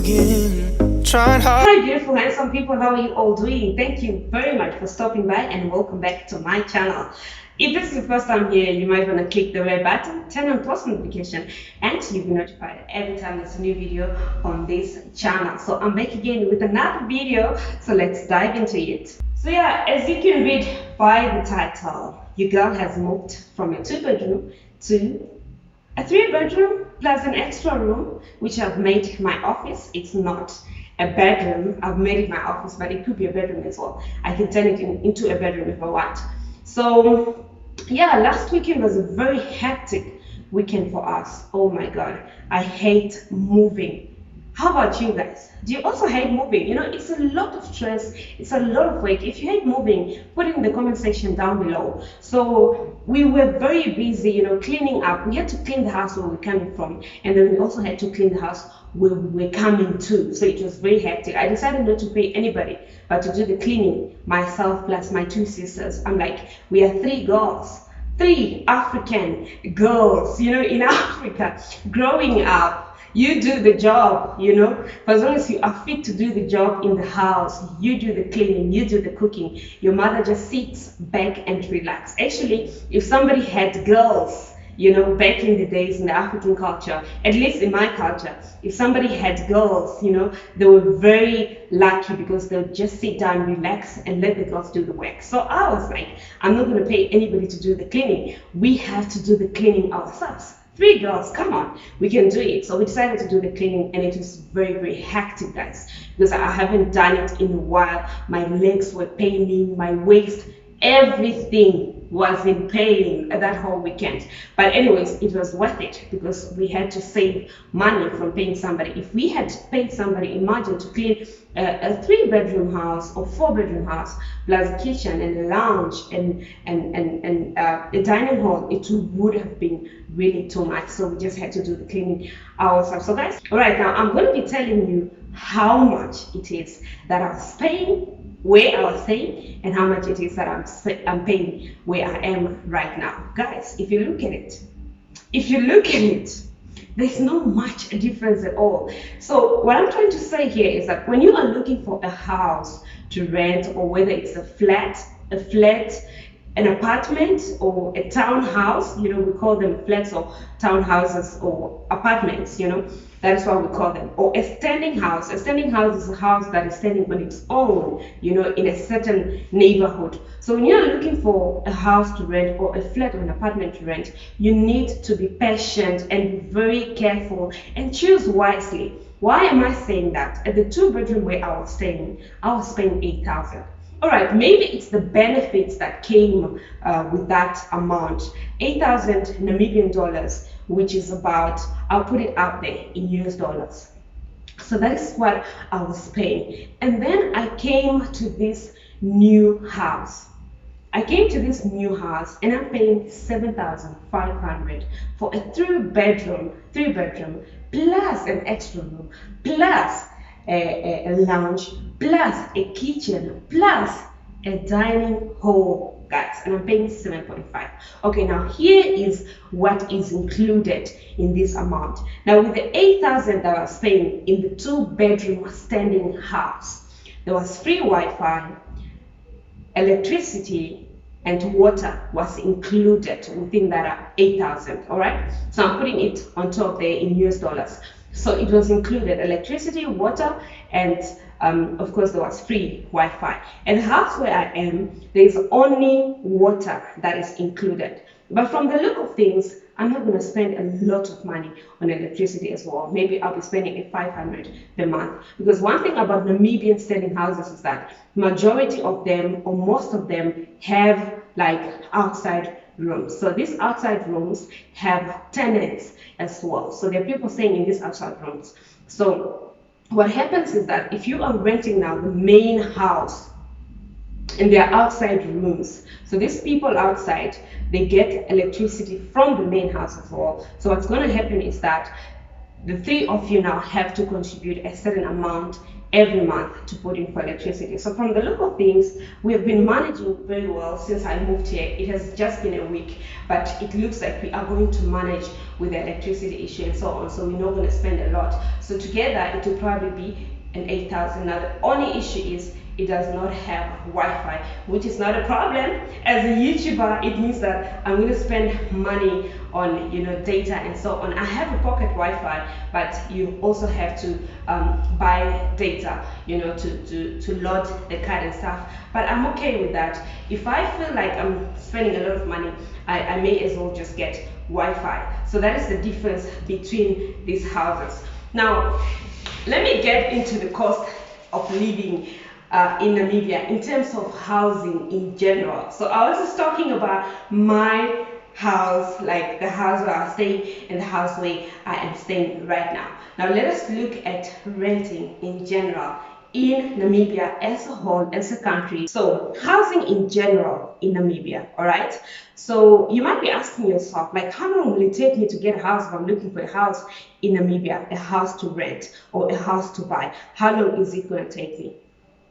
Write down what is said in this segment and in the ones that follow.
again. Trying hard. Hi beautiful handsome people, how are you all doing? Thank you very much for stopping by and welcome back to my channel. If this is your first time here, you might want to click the red button, turn on post notification, and you'll be notified every time there's a new video on this channel. So I'm back again with another video, so let's dive into it. So yeah, as you can read by the title, your girl has moved from a 2-bedroom to a 3-bedroom plus an extra room, which I've made my office. It's not a bedroom, I've made it my office, but it could be a bedroom as well. I can turn it into a bedroom if I want. So yeah, last weekend was a very hectic weekend for us. Oh my god, I hate moving. How about you guys? Do you also hate moving? You know, it's a lot of stress, it's a lot of work. If you hate moving, put it in the comment section down below. So we were very busy, you know, cleaning up. We had to clean the house where we're coming from, and then we also had to clean the house where we were coming to. So it was very hectic. I decided not to pay anybody, but to do the cleaning myself plus my 2 sisters. I'm like, we are 3 girls. 3 African girls, you know, in Africa, growing up. You do the job, you know, for as long as you are fit to do the job in the house, you do the cleaning, you do the cooking. Your mother just sits back and relax. Actually, if somebody had girls, you know, back in the days in the African culture, at least in my culture, if somebody had girls, you know, they were very lucky because they would just sit down, relax, and let the girls do the work. So I was like, I'm not going to pay anybody to do the cleaning. We have to do the cleaning ourselves. 3 girls, come on, we can do it. So we decided to do the cleaning, and it was very, very hectic, guys, because I haven't done it in a while. My legs were paining, my waist, everything was in pain that whole weekend. But anyways, it was worth it because we had to save money from paying somebody. If we had paid somebody, imagine to clean a 3-bedroom house or 4-bedroom house plus a kitchen and a lounge and a dining hall, it would have been really too much. So we just had to do the cleaning ourselves. So guys, all right, now I'm going to be telling you how much it is that I was paying where I was staying and how much it is that I'm paying where I am right now. Guys, if you look at it, there's not much difference at all. So what I'm trying to say here is that when you are looking for a house to rent, or whether it's a flat, an apartment, or a townhouse, you know, we call them flats or townhouses or apartments, you know, that is what we call them, or a standing house. A standing house is a house that is standing on its own, you know, in a certain neighborhood. So when you're looking for a house to rent or a flat or an apartment to rent, you need to be patient and be very careful and choose wisely. Why am I saying that? At the 2-bedroom where I was staying, I was paying 8,000. All right, maybe it's the benefits that came with that amount. 8,000 Namibian dollars, which is about, I'll put it out there in US dollars. So that is what I was paying. And then I came to this new house. And I'm paying 7,500 for a 3-bedroom, plus an extra room, plus a lounge, plus a kitchen, plus a dining hall, guys, and I'm paying 7.5. Okay, now here is what is included in this amount. Now with the 8,000 that I was paying in the 2-bedroom standing house, there was free Wi-Fi, electricity, and water was included within that 8,000. All right, so I'm putting it on top there in US dollars. So it was included electricity, water, and of course there was free Wi-Fi. And the house where I am, there's only water that is included. But from the look of things, I'm not going to spend a lot of money on electricity as well. Maybe I'll be spending 500 per month. Because one thing about Namibian standing houses is that majority of them, or most of them, have like outside rooms. So these outside rooms have tenants as well. So there are people staying in these outside rooms. So what happens is that if you are renting now the main house and there are outside rooms, so these people outside, they get electricity from the main house as well. So what's going to happen is that the 3 of you now have to contribute a certain amount every month to put in for electricity. So from the look of things, we have been managing very well since I moved here. It has just been a week, but it looks like we are going to manage with the electricity issue and so on. So we're not going to spend a lot. So together it will probably be an 8,000. Now the only issue is it does not have Wi-Fi, which is not a problem. As a YouTuber, it means that I'm going to spend money on data and so on. I have a pocket Wi-Fi, but you also have to buy data, to load the card and stuff. But I'm okay with that. If I feel like I'm spending a lot of money, I may as well just get Wi-Fi. So that is the difference between these houses. Now, let me get into the cost of living in Namibia in terms of housing in general. So I was just talking about my house, like the house where I stay and the house where I am staying right now. Now let us look at renting in general in Namibia as a whole, as a country. So housing in general in Namibia, all right? So you might be asking yourself, like, how long will it take me to get a house if I'm looking for a house in Namibia, a house to rent or a house to buy? How long is it going to take me?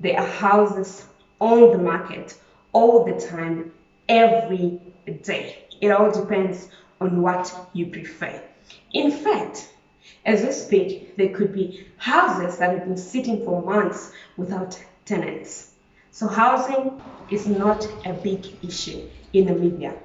There are houses on the market all the time, every day. It all depends on what you prefer. In fact, as we speak, there could be houses that have been sitting for months without tenants. So housing is not a big issue in Namibia.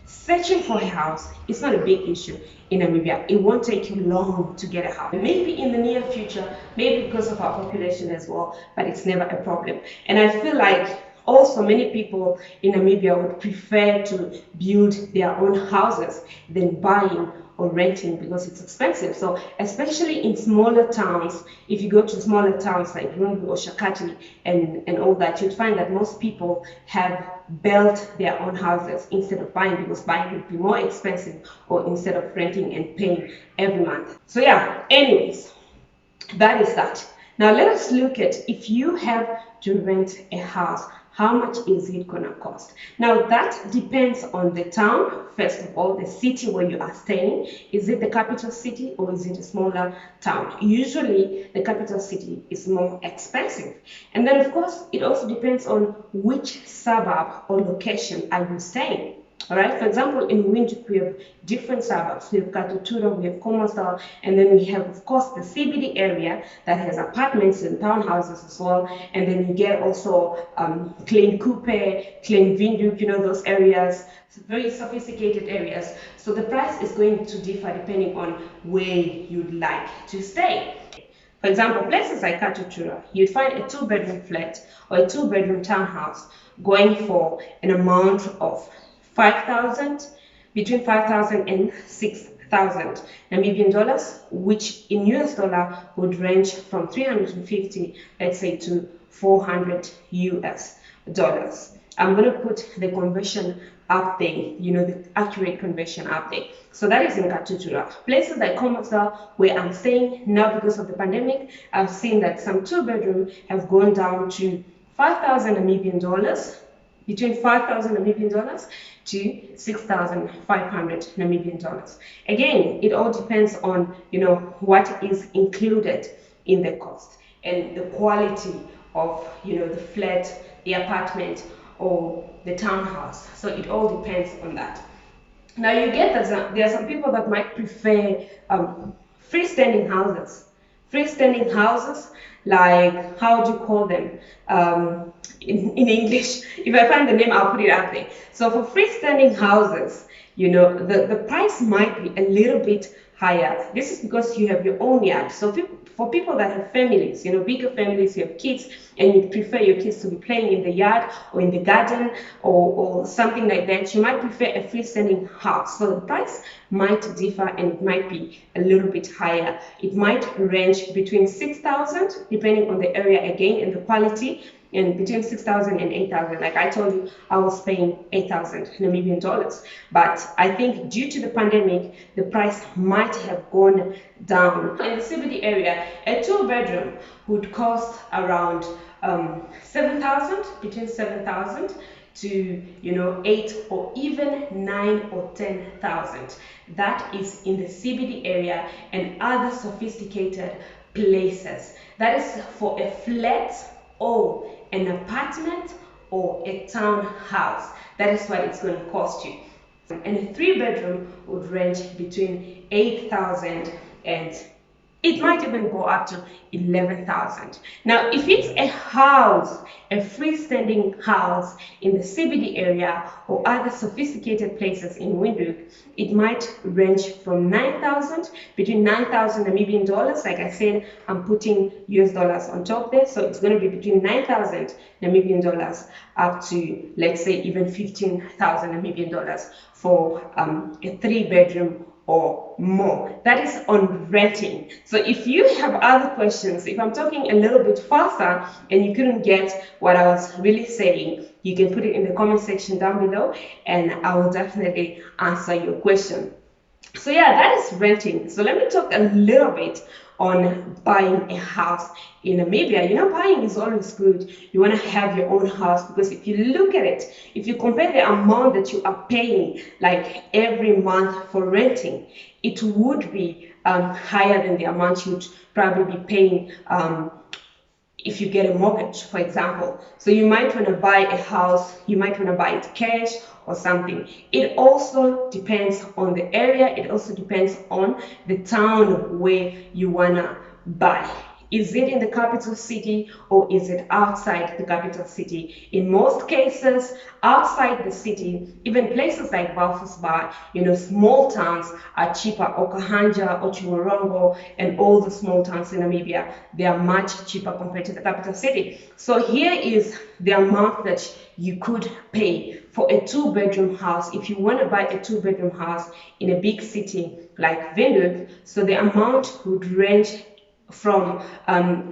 Searching for a house is not a big issue in Namibia. It won't take you long to get a house. Maybe in the near future, maybe because of our population as well, but it's never a problem. And I feel like also many people in Namibia would prefer to build their own houses than buying or renting because it's expensive. So especially in smaller towns, if you go to smaller towns like Rungu or Shakati and all that, you'd find that most people have built their own houses instead of buying, because buying would be more expensive, or instead of renting and paying every month. So yeah, anyways, that is that. Now let us look at, if you have to rent a house, how much is it gonna cost? Now that depends on the town. First of all, the city where you are staying. Is it the capital city or is it a smaller town? Usually the capital city is more expensive. And then of course, it also depends on which suburb or location are you staying. All right, for example, in Windhoek, we have different suburbs. We have Katutura, we have Komostal, and then we have, of course, the CBD area that has apartments and townhouses as well. And then you get also Klein Coupe, Klein Windhoek, those areas, very sophisticated areas. So the price is going to differ depending on where you'd like to stay. For example, places like Katutura, you'd find a 2-bedroom flat or a 2-bedroom townhouse going for an amount of 5,000, between 5,000 and 6,000 Namibian dollars, which in US dollar would range from 350, let's say, to 400 US dollars. I'm going to put the conversion up there, the accurate conversion up there. So that is in Katutura. Places like Komostal, where I'm staying now because of the pandemic, I've seen that some 2-bedroom have gone down to 5,000 Namibian dollars, between 5,000 Namibian dollars to 6,500 Namibian dollars. Again, it all depends on, what is included in the cost and the quality of, the flat, the apartment, or the townhouse. So it all depends on that. Now you get that there are some people that might prefer freestanding houses. Freestanding houses, like, how do you call them in English? If I find the name, I'll put it up there. So for freestanding houses, the price might be a little bit higher. This is because you have your own yard. So for people that have families, bigger families, you have kids, and you prefer your kids to be playing in the yard or in the garden or something like that, you might prefer a freestanding house. So the price might differ and it might be a little bit higher. It might range between 6,000, depending on the area again and the quality, and between 6,000 and 8,000. Like I told you, I was paying 8,000 Namibian dollars. But I think due to the pandemic, the price might have gone down. In the CBD area, a 2-bedroom would cost around 7,000, between 7,000 to 8 or even 9 or 10,000. That is in the CBD area and other sophisticated places. That is for a flat or an apartment or a townhouse. That is what it's going to cost you. And a 3-bedroom would range between 8,000 and it might even go up to 11,000. Now, if it's a house, a freestanding house in the CBD area or other sophisticated places in Windhoek, it might range from 9,000, between 9,000 Namibian dollars. Like I said, I'm putting US dollars on top there, so it's going to be between 9,000 Namibian dollars up to, let's say, even 15,000 Namibian dollars for a 3-bedroom or more. That is on renting. So if you have other questions, if I'm talking a little bit faster and you couldn't get what I was really saying, you can put it in the comment section down below and I will definitely answer your question. So yeah, that is renting. So let me talk a little bit on buying a house in Namibia. You know, buying is always good. You want to have your own house because if you look at it, if you compare the amount that you are paying like every month for renting, it would be higher than the amount you'd probably be paying if you get a mortgage, for example. So you might want to buy a house, you might want to buy it cash or something. It also depends on the area. It also depends on the town where you want to buy. Is it in the capital city or is it outside the capital city? In most cases, outside the city, even places like Walvis Bay, you know, small towns are cheaper. Okahanja, Otjiwarongo, and all the small towns in Namibia, they are much cheaper compared to the capital city. So here is the amount that you could pay for a 2-bedroom house. If you want to buy a 2-bedroom house in a big city like Windhoek, so the amount would range from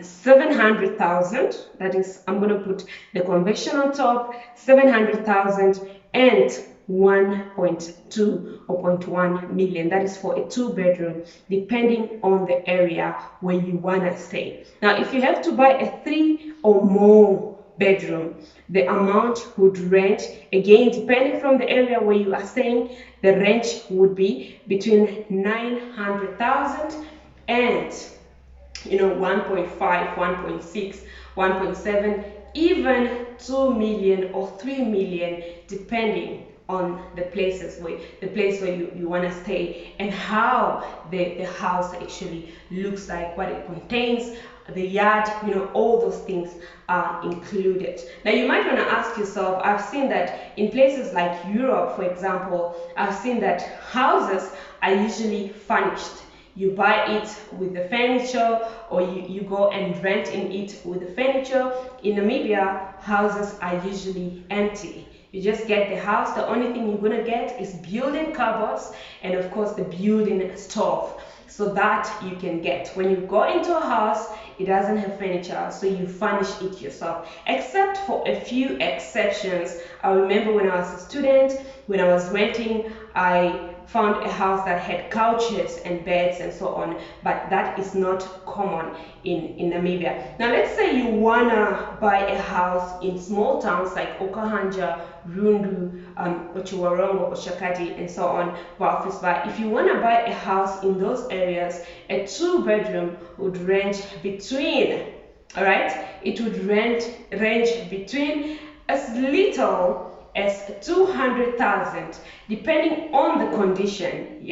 700,000, that is, I'm going to put the conversion on top, 700,000 and 1.2 or 0.1 million. That is for a 2-bedroom, depending on the area where you want to stay. Now, if you have to buy a 3 or more bedroom, the amount would range, again, depending from the area where you are staying, the range would be between 900,000 and 1.5, 1.6, 1.7, even 2 million or 3 million, depending on the place where you want to stay and how the house actually looks like, what it contains, the yard, all those things are included. Now you might want to ask yourself, I've seen that in places like Europe, for example, I've seen that houses are usually furnished. You buy it with the furniture or you go and rent in it with the furniture. In Namibia, houses are usually empty. You just get the house. The only thing you're going to get is built-in cupboards and of course the built-in stove. So that you can get. When you go into a house, it doesn't have furniture, so you furnish it yourself. Except for a few exceptions. I remember when I was a student, when I was renting, I found a house that had couches and beds and so on, but that is not common in Namibia. Now let's say you wanna buy a house in small towns like Okahanja, Rundu, Otjiwarongo, Oshakati, and so on, Walvis Bay. If you wanna buy a house in those areas, a 2-bedroom would range between, it would range between as little as 200,000, depending on the condition,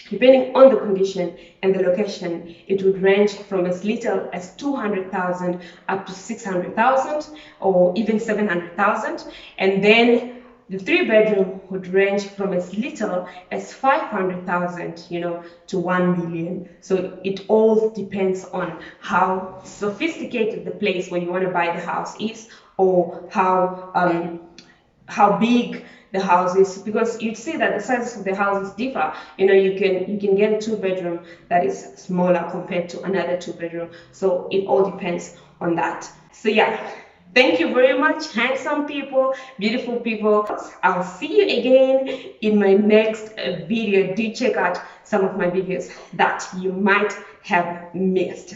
depending on the condition and the location. It would range from as little as 200,000 up to 600,000 or even 700,000, and then the 3-bedroom would range from as little as 500,000, to 1 million. So it all depends on how sophisticated the place where you want to buy the house is, or how big the house is, because you'd see that the sizes of the houses differ. You can get a 2-bedroom that is smaller compared to another 2-bedroom. So it all depends on that. So yeah, thank you very much, handsome people, beautiful people. I'll see you again in my next video. Do check out some of my videos that you might have missed.